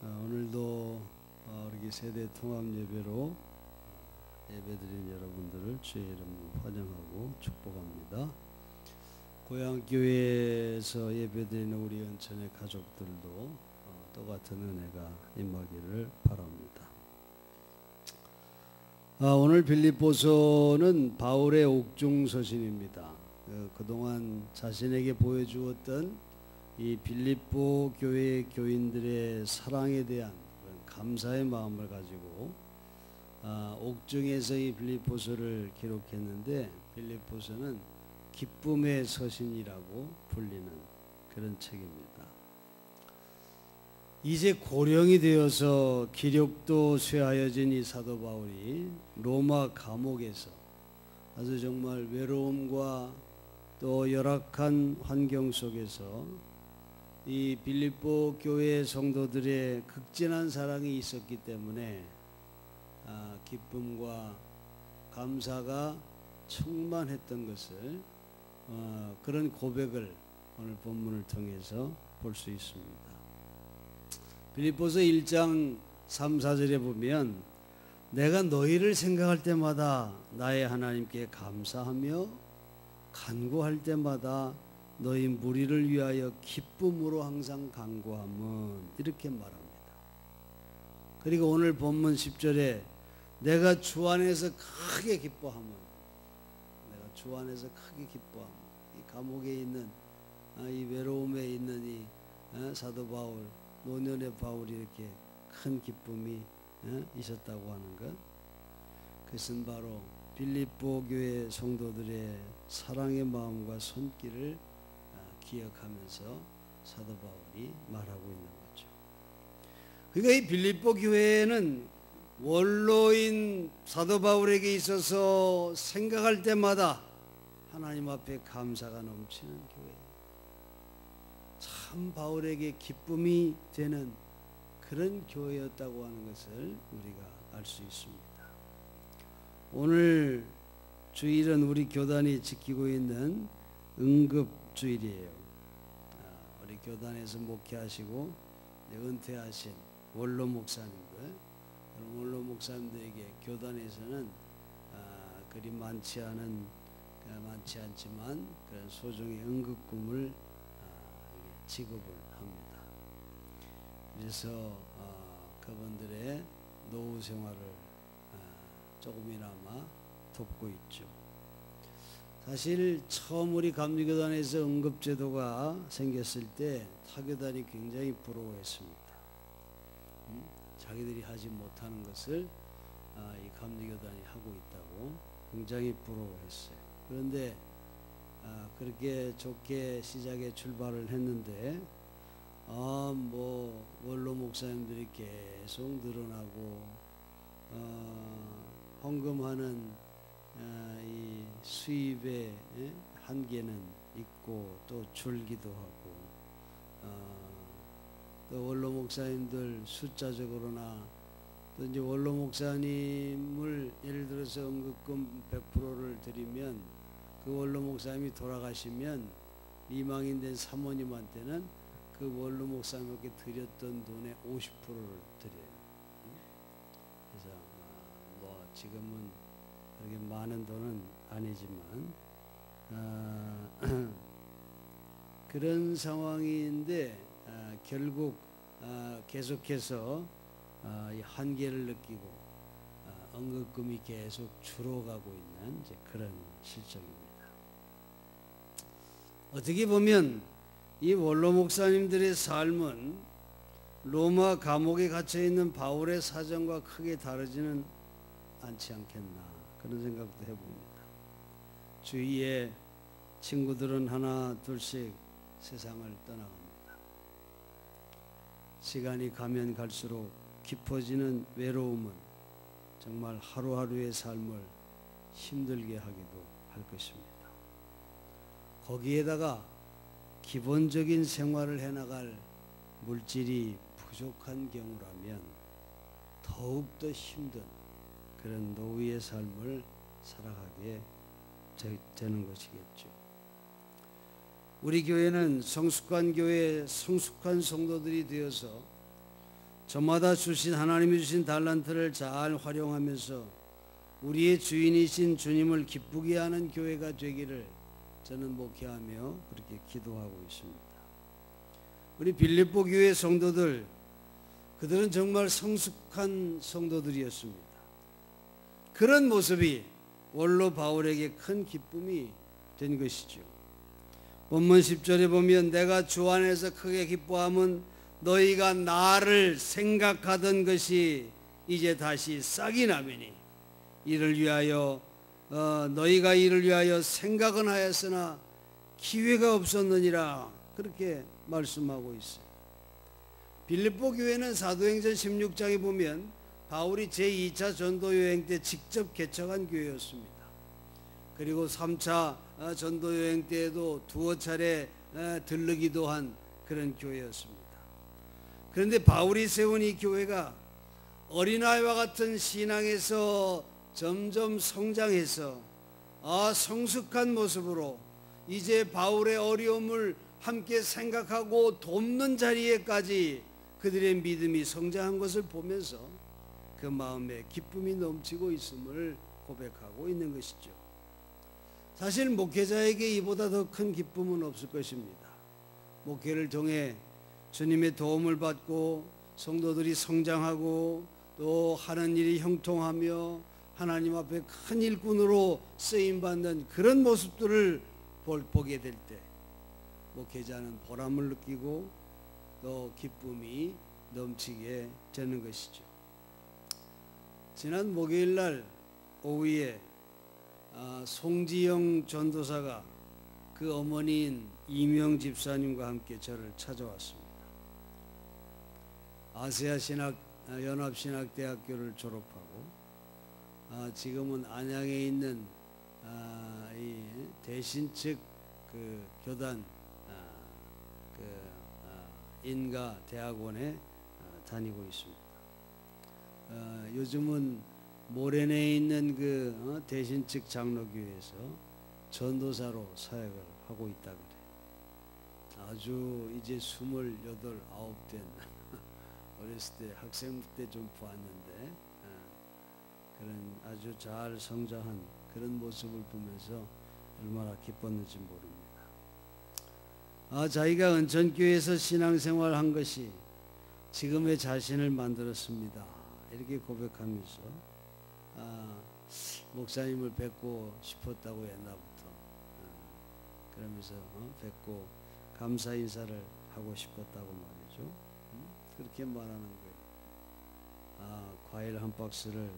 오늘도 우리 세대 통합 예배로 예배드린 여러분들을 주의 이름으로 환영하고 축복합니다. 고향교회에서 예배드리는 우리 은천의 가족들도 똑같은 은혜가 임하기를 바랍니다. 오늘 빌립보서는 바울의 옥중 서신입니다. 그동안 자신에게 보여주었던 이 빌립보 교회 교인들의 사랑에 대한 그런 감사의 마음을 가지고 옥중에서 이 빌립보서를 기록했는데, 빌립보서는 기쁨의 서신이라고 불리는 그런 책입니다. 이제 고령이 되어서 기력도 쇠하여진 이 사도 바울이 로마 감옥에서 아주 정말 외로움과 또 열악한 환경 속에서 이 빌립보 교회 성도들의 극진한 사랑이 있었기 때문에 기쁨과 감사가 충만했던 것을 그런 고백을 오늘 본문을 통해서 볼 수 있습니다. 빌립보서 1장 3, 4절에 보면 내가 너희를 생각할 때마다 나의 하나님께 감사하며 간구할 때마다 너희 무리를 위하여 기쁨으로 항상 간구함은, 이렇게 말합니다. 그리고 오늘 본문 10절에 내가 주 안에서 크게 기뻐함은, 내가 주 안에서 크게 기뻐함은, 이 감옥에 있는 이 외로움에 있는 이 사도 바울, 노년의 바울이 이렇게 큰 기쁨이 있었다고 하는 것, 그것은 바로 빌립보 교회 성도들의 사랑의 마음과 손길을 기억하면서 사도 바울이 말하고 있는 거죠. 그러니까 이 빌립보 교회는 원로인 사도 바울에게 있어서 생각할 때마다 하나님 앞에 감사가 넘치는 교회, 참 바울에게 기쁨이 되는 그런 교회였다고 하는 것을 우리가 알 수 있습니다. 오늘 주일은 우리 교단이 지키고 있는 응급주일이에요. 우리 교단에서 목회하시고 은퇴하신 원로 목사님들, 원로 목사님들에게 교단에서는 그리 많지 않지만 그런 소정의 응급금을 지급을 합니다. 그래서 그분들의 노후 생활을 조금이나마 돕고 있죠. 사실 처음 우리 감리교단에서 응급제도가 생겼을 때 타교단이 굉장히 부러워했습니다. 자기들이 하지 못하는 것을 이 감리교단이 하고 있다고 굉장히 부러워했어요. 그런데 그렇게 좋게 시작에 출발을 했는데 원로 목사님들이 계속 늘어나고 헌금하는 이 수입의 한계는 있고 또 줄기도 하고 또 원로 목사님들 숫자적으로나 또 이제 원로 목사님을 예를 들어서 응급금 100%를 드리면 그 원로 목사님이 돌아가시면 이망인 된 사모님한테는 그 원로 목사님에게 드렸던 돈의 50%를 드려요. 그래서 지금은 그렇게 많은 돈은 아니지만 그런 상황인데 결국 계속해서 이 한계를 느끼고 응급금이 계속 줄어가고 있는 이제 그런 실정입니다. 어떻게 보면 이 원로 목사님들의 삶은 로마 감옥에 갇혀 있는 바울의 사정과 크게 다르지는 않지 않겠나, 그런 생각도 해봅니다. 주위에 친구들은 하나 둘씩 세상을 떠나갑니다. 시간이 가면 갈수록 깊어지는 외로움은 정말 하루하루의 삶을 힘들게 하기도 할 것입니다. 거기에다가 기본적인 생활을 해나갈 물질이 부족한 경우라면 더욱더 힘든 그런 노후의 삶을 살아가게 되는 것이겠죠. 우리 교회는 성숙한 교회, 성숙한 성도들이 되어서 저마다 주신 하나님이 주신 달란트를 잘 활용하면서 우리의 주인이신 주님을 기쁘게 하는 교회가 되기를 저는 목회하며 그렇게 기도하고 있습니다. 우리 빌립보 교회 성도들, 그들은 정말 성숙한 성도들이었습니다. 그런 모습이 원로 바울에게 큰 기쁨이 된 것이죠. 본문 10절에 보면 내가 주 안에서 크게 기뻐함은 너희가 나를 생각하던 것이 이제 다시 싹이 나매니 이를 위하여 너희가 이를 위하여 생각은 하였으나 기회가 없었느니라, 그렇게 말씀하고 있어요. 빌립보 교회는 사도행전 16장에 보면 바울이 제2차 전도 여행 때 직접 개척한 교회였습니다. 그리고 3차 전도 여행 때에도 두어 차례 들르기도 한 그런 교회였습니다. 그런데 바울이 세운 이 교회가 어린아이와 같은 신앙에서 점점 성장해서 성숙한 모습으로 이제 바울의 어려움을 함께 생각하고 돕는 자리에까지 그들의 믿음이 성장한 것을 보면서 그 마음에 기쁨이 넘치고 있음을 고백하고 있는 것이죠. 사실 목회자에게 이보다 더 큰 기쁨은 없을 것입니다. 목회를 통해 주님의 도움을 받고 성도들이 성장하고 또 하는 일이 형통하며 하나님 앞에 큰 일꾼으로 쓰임받는 그런 모습들을 보게 될 때 목회자는 보람을 느끼고 또 기쁨이 넘치게 되는 것이죠. 지난 목요일날 오후에 송지영 전도사가 그 어머니인 이명 집사님과 함께 저를 찾아왔습니다. 아세아 연합신학대학교를 졸업하고 지금은 안양에 있는 이 대신측 그 교단 인가 대학원에 다니고 있습니다. 요즘은 모래내에 있는 그 대신측 장로교회에서 전도사로 사역을 하고 있다 그래. 아주 이제 28, 9된 어렸을 때 학생 때 좀 보았는데 그런 아주 잘 성장한 그런 모습을 보면서 얼마나 기뻤는지 모릅니다. 자기가 은천교회에서 신앙생활한 것이 지금의 자신을 만들었습니다. 이렇게 고백하면서 목사님을 뵙고 싶었다고 옛날부터 그러면서 뵙고 감사 인사를 하고 싶었다고 말이죠. 그렇게 말하는 거예요. 과일 한 박스를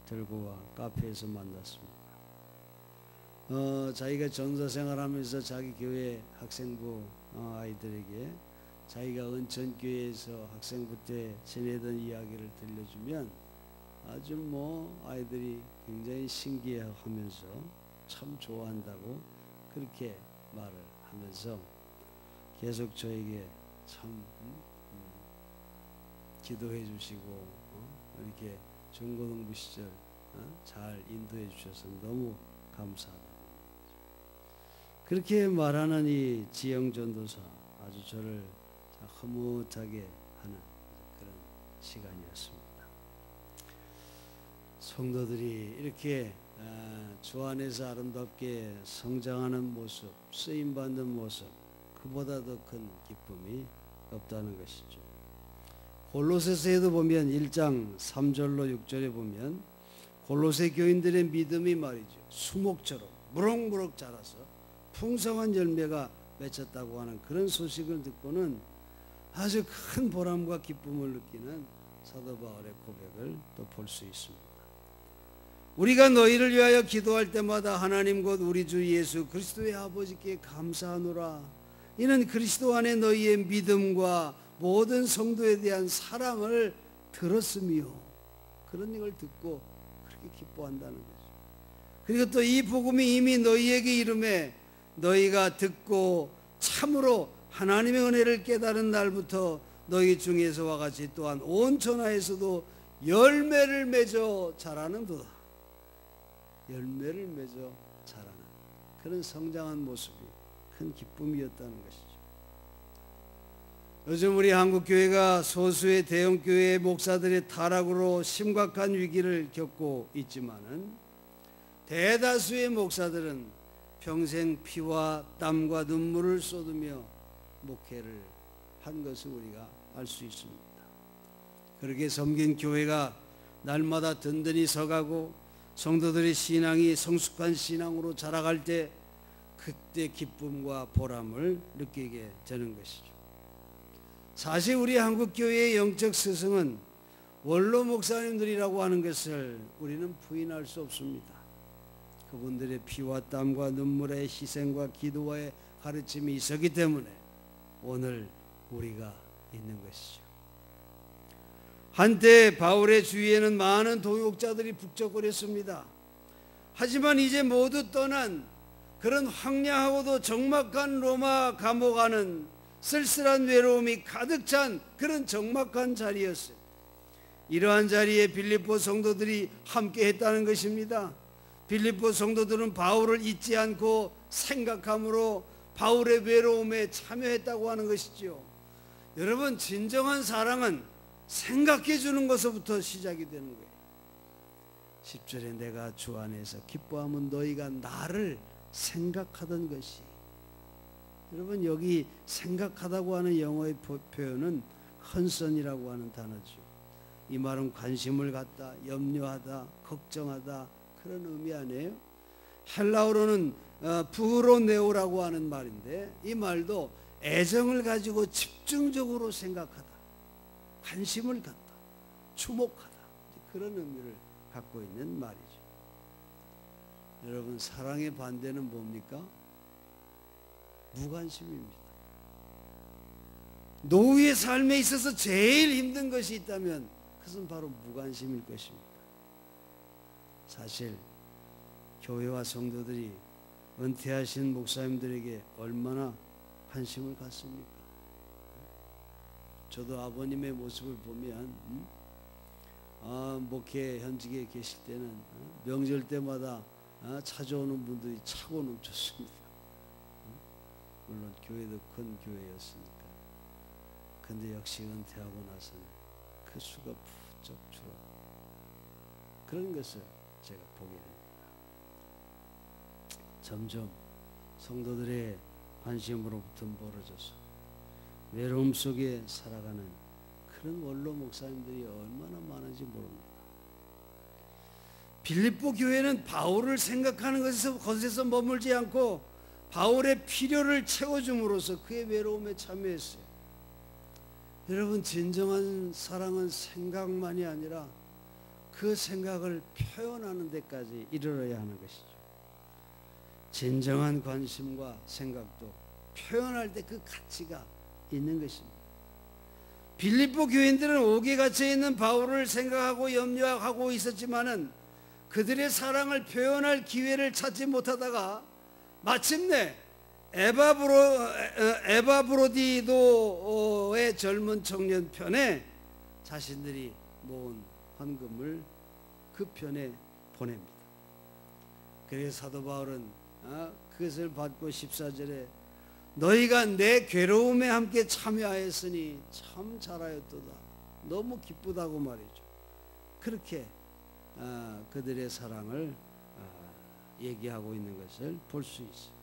들고 와 카페에서 만났습니다. 자기가 전도 생활하면서 자기 교회 학생부 아이들에게 자기가 은천교회에서 학생부 때 지내던 이야기를 들려주면 아주 아이들이 굉장히 신기해하면서 참 좋아한다고 그렇게 말을 하면서 계속 저에게 참 기도해 주시고 이렇게 중고등부 시절 잘 인도해 주셔서 너무 감사하다. 그렇게 말하는 이 지영 전도사, 아주 저를 흐뭇하게 하는 그런 시간이었습니다. 성도들이 이렇게 주 안에서 아름답게 성장하는 모습, 쓰임받는 모습, 그보다 더 큰 기쁨이 없다는 것이죠. 골로새서에도 보면 1장 3절로 6절에 보면 골로새 교인들의 믿음이 말이죠, 수목처럼 무럭무럭 자라서 풍성한 열매가 맺혔다고 하는 그런 소식을 듣고는 아주 큰 보람과 기쁨을 느끼는 사도 바울의 고백을 또 볼 수 있습니다. 우리가 너희를 위하여 기도할 때마다 하나님 곧 우리 주 예수 그리스도의 아버지께 감사하노라. 이는 그리스도 안에 너희의 믿음과 모든 성도에 대한 사랑을 들었으며, 그런 걸 듣고 그렇게 기뻐한다는 거죠. 그리고 또 이 복음이 이미 너희에게 이름에 너희가 듣고 참으로 하나님의 은혜를 깨달은 날부터 너희 중에서와 같이 또한 온 천하에서도 열매를 맺어 자라는도다. 열매를 맺어 자라는 그런 성장한 모습이 큰 기쁨이었다는 것이죠. 요즘 우리 한국교회가 소수의 대형교회 목사들의 타락으로 심각한 위기를 겪고 있지만은 대다수의 목사들은 평생 피와 땀과 눈물을 쏟으며 목회를 한 것을 우리가 알 수 있습니다. 그렇게 섬긴 교회가 날마다 든든히 서가고 성도들의 신앙이 성숙한 신앙으로 자라갈 때 그때 기쁨과 보람을 느끼게 되는 것이죠. 사실 우리 한국교회의 영적 스승은 원로 목사님들이라고 하는 것을 우리는 부인할 수 없습니다. 그분들의 피와 땀과 눈물의 희생과 기도와의 가르침이 있었기 때문에 오늘 우리가 있는 것이죠. 한때 바울의 주위에는 많은 동역자들이 북적거렸습니다. 하지만 이제 모두 떠난 그런 황량하고도 적막한 로마 감옥 안은 쓸쓸한 외로움이 가득 찬 그런 적막한 자리였어요. 이러한 자리에 빌립보 성도들이 함께 했다는 것입니다. 빌립보 성도들은 바울을 잊지 않고 생각함으로 바울의 외로움에 참여했다고 하는 것이죠. 여러분, 진정한 사랑은 생각해 주는 것부터 시작이 되는 거예요. 10절에 내가 주 안에서 기뻐하면 너희가 나를 생각하던 것이. 여러분, 여기 생각하다고 하는 영어의 표현은 컨선이라고 하는 단어죠. 이 말은 관심을 갖다, 염려하다, 걱정하다 그런 의미 아니에요? 헬라어로는 부로네오라고 하는 말인데 이 말도 애정을 가지고 집중적으로 생각하다, 관심을 갖다, 주목하다 그런 의미를 갖고 있는 말이죠. 여러분, 사랑의 반대는 뭡니까? 무관심입니다. 노후의 삶에 있어서 제일 힘든 것이 있다면 그것은 바로 무관심일 것입니다. 사실 교회와 성도들이 은퇴하신 목사님들에게 얼마나 관심을 갖습니까? 저도 아버님의 모습을 보면 목회 현직에 계실 때는 명절 때마다 찾아오는 분들이 차고 넘쳤습니다. 물론 교회도 큰 교회였으니까. 근데 역시 은퇴하고 나서는 그 수가 부쩍 줄어. 그런 것을 제가 보게 됩니다. 점점 성도들의 관심으로부터 멀어져서 외로움 속에 살아가는 그런 원로 목사님들이 얼마나 많은지 모릅니다. 빌립보 교회는 바울을 생각하는 것에서 머물지 않고 바울의 필요를 채워줌으로써 그의 외로움에 참여했어요. 여러분, 진정한 사랑은 생각만이 아니라 그 생각을 표현하는 데까지 이르러야 하는 것이죠. 진정한 관심과 생각도 표현할 때 그 가치가 있는 것입니다. 빌립보 교인들은 옥에 갇혀 있는 바울을 생각하고 염려하고 있었지만은 그들의 사랑을 표현할 기회를 찾지 못하다가 마침내 에바브로디도의 젊은 청년 편에 자신들이 모은 헌금을 그 편에 보냅니다. 그래서 사도 바울은 그것을 받고 14절에 너희가 내 괴로움에 함께 참여하였으니 참 잘하였도다. 너무 기쁘다고 말이죠. 그렇게 그들의 사랑을 얘기하고 있는 것을 볼 수 있어요.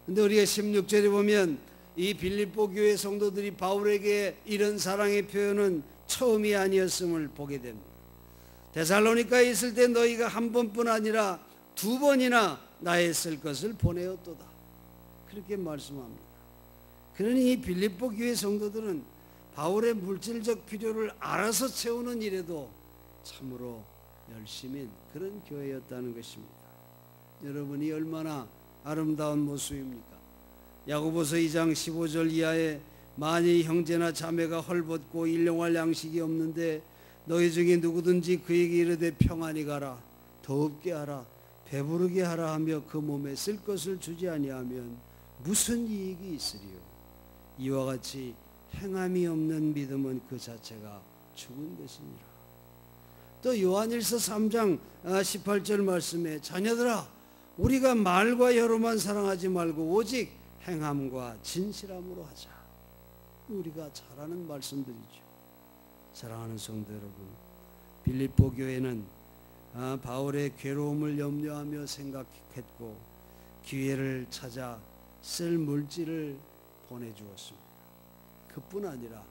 근데 우리가 16절에 보면 이 빌립보 교회 성도들이 바울에게 이런 사랑의 표현은 처음이 아니었음을 보게 됩니다. 데살로니카에 있을 때 너희가 한 번뿐 아니라 두 번이나 나의 쓸 것을 보내었도다. 그렇게 말씀합니다. 그러니 이 빌립보 교회 성도들은 바울의 물질적 필요를 알아서 채우는 일에도 참으로 열심인 그런 교회였다는 것입니다. 여러분이 얼마나 아름다운 모습입니까? 야고보서 2장 15절 이하에 만일 형제나 자매가 헐벗고 일용할 양식이 없는데 너희 중에 누구든지 그에게 이르되 평안히 가라, 더웁게 하라, 배부르게 하라 하며 그 몸에 쓸 것을 주지 아니하면 무슨 이익이 있으리요? 이와 같이 행함이 없는 믿음은 그 자체가 죽은 것이니라. 또 요한일서 3장 18절 말씀에 자녀들아 우리가 말과 혀로만 사랑하지 말고 오직 행함과 진실함으로 하자. 우리가 잘 아는 말씀들이죠. 사랑하는 성도 여러분, 빌립보 교회는 바울의 괴로움을 염려하며 생각했고 기회를 찾아 쓸 물질을 보내주었습니다. 그뿐 아니라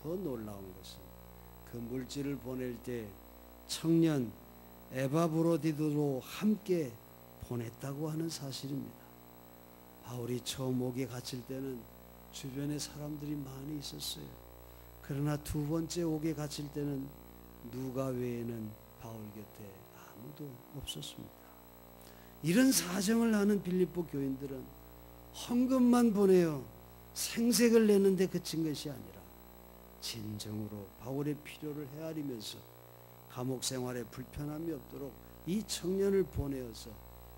더 놀라운 것은 그 물질을 보낼 때 청년 에바브로디도로 함께 보냈다고 하는 사실입니다. 바울이 처음 옥에 갇힐 때는 주변에 사람들이 많이 있었어요. 그러나 두 번째 옥에 갇힐 때는 누가 외에는 바울 곁에 아무도 없었습니다. 이런 사정을 아는 빌립보 교인들은 헌금만 보내어 생색을 내는데 그친 것이 아니라 진정으로 바울의 필요를 헤아리면서 감옥 생활에 불편함이 없도록 이 청년을 보내어서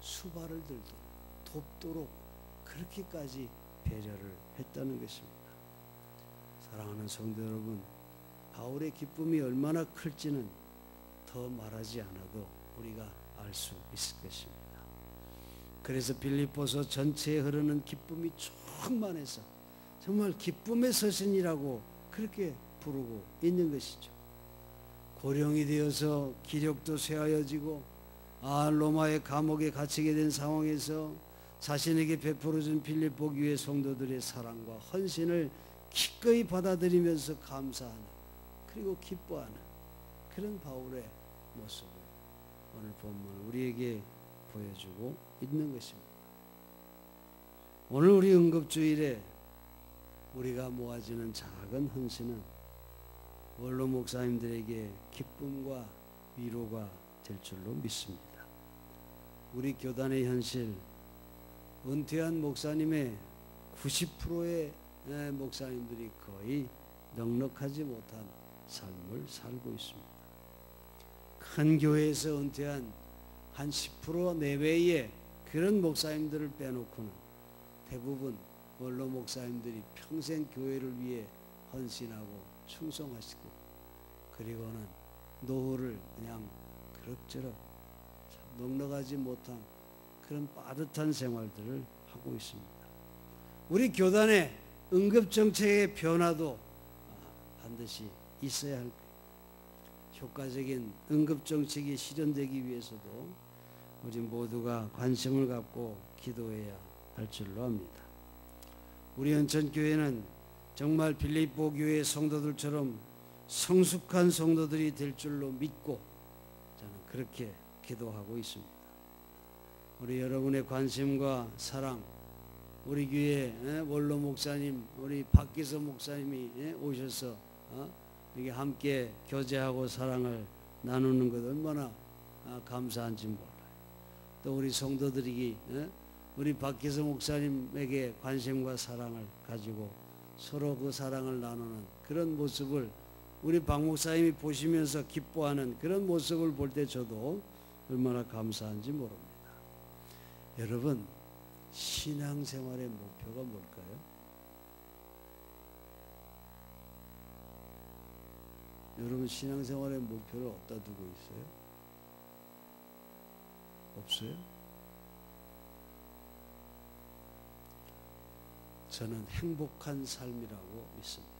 수발을 들도록 돕도록 그렇게까지 배려를 했다는 것입니다. 사랑하는 성도 여러분, 바울의 기쁨이 얼마나 클지는 더 말하지 않아도 우리가 알 수 있을 것입니다. 그래서 빌립보서 전체에 흐르는 기쁨이 충만해서 정말 기쁨의 서신이라고 그렇게 부르고 있는 것이죠. 고령이 되어서 기력도 쇠하여지고 로마의 감옥에 갇히게 된 상황에서 자신에게 베풀어준 빌립보 교회 성도들의 사랑과 헌신을 기꺼이 받아들이면서 감사하는, 그리고 기뻐하는 그런 바울의 모습을 오늘 본문은 우리에게 보여주고 있는 것입니다. 오늘 우리 응급주일에 우리가 모아지는 작은 헌신은 원로 목사님들에게 기쁨과 위로가 될 줄로 믿습니다. 우리 교단의 현실, 은퇴한 목사님의 90%의 목사님들이 거의 넉넉하지 못한 삶을 살고 있습니다. 큰 교회에서 은퇴한 한 10% 내외의 그런 목사님들을 빼놓고는 대부분 원로 목사님들이 평생 교회를 위해 헌신하고 충성하시고 그리고는 노후를 그냥 그럭저럭 넉넉하지 못한 그런 빠듯한 생활들을 하고 있습니다. 우리 교단의 응급정책의 변화도 반드시 있어야 할 거예요. 효과적인 응급정책이 실현되기 위해서도 우리 모두가 관심을 갖고 기도해야 할 줄로 압니다. 우리 연천교회는 정말 빌립보 교회 성도들처럼 성숙한 성도들이 될 줄로 믿고 저는 그렇게 기도하고 있습니다. 우리 여러분의 관심과 사랑, 우리 교회 원로 목사님, 우리 박기서 목사님이 오셔서 이게 함께 교제하고 사랑을 나누는 것 얼마나 감사한지 몰라요. 또 우리 성도들이 우리 박기서 목사님에게 관심과 사랑을 가지고 서로 그 사랑을 나누는 그런 모습을 우리 박 목사님이 보시면서 기뻐하는 그런 모습을 볼 때 저도 얼마나 감사한지 모릅니다. 여러분, 신앙생활의 목표가 뭘까요? 여러분, 신앙생활의 목표를 어디다 두고 있어요? 없어요? 저는 행복한 삶이라고 믿습니다.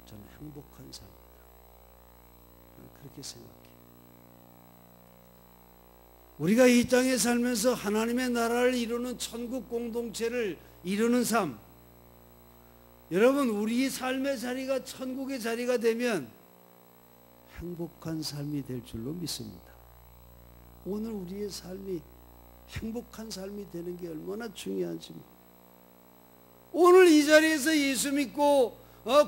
저는 행복한 삶이다. 그렇게 생각해요. 우리가 이 땅에 살면서 하나님의 나라를 이루는 천국 공동체를 이루는 삶, 여러분, 우리 삶의 자리가 천국의 자리가 되면 행복한 삶이 될 줄로 믿습니다. 오늘 우리의 삶이 행복한 삶이 되는 게 얼마나 중요한지. 오늘 이 자리에서 예수 믿고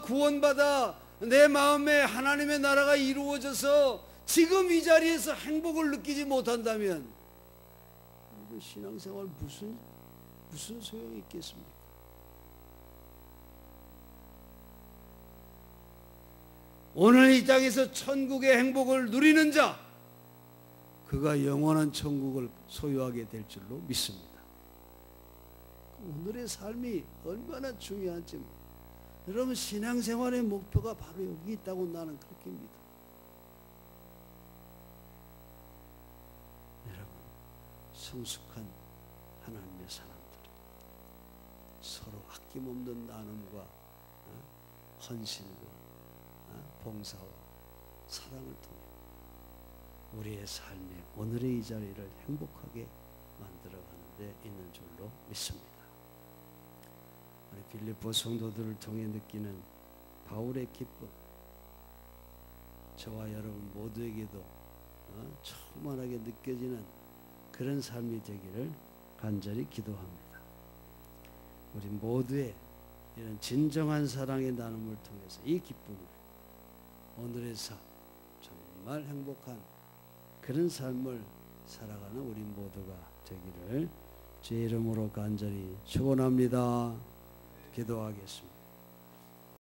구원받아 내 마음에 하나님의 나라가 이루어져서 지금 이 자리에서 행복을 느끼지 못한다면 신앙생활 무슨 소용이 있겠습니까? 오늘 이 땅에서 천국의 행복을 누리는 자, 그가 영원한 천국을 소유하게 될 줄로 믿습니다. 오늘의 삶이 얼마나 중요한지, 여러분, 신앙생활의 목표가 바로 여기 있다고 나는 그렇게 믿어요. 여러분, 성숙한 하나님의 사람들이 서로 아낌없는 나눔과 헌신과 봉사와 사랑을 통해 우리의 삶의 오늘의 이 자리를 행복하게 만들어가는 데 있는 줄로 믿습니다. 우리 빌립보 성도들을 통해 느끼는 바울의 기쁨, 저와 여러분 모두에게도 충만하게 느껴지는 그런 삶이 되기를 간절히 기도합니다. 우리 모두의 이런 진정한 사랑의 나눔을 통해서 이 기쁨을 오늘의 삶 정말 행복한 그런 삶을 살아가는 우리 모두가 되기를 주의 이름으로 간절히 축원합니다. 기도하겠습니다.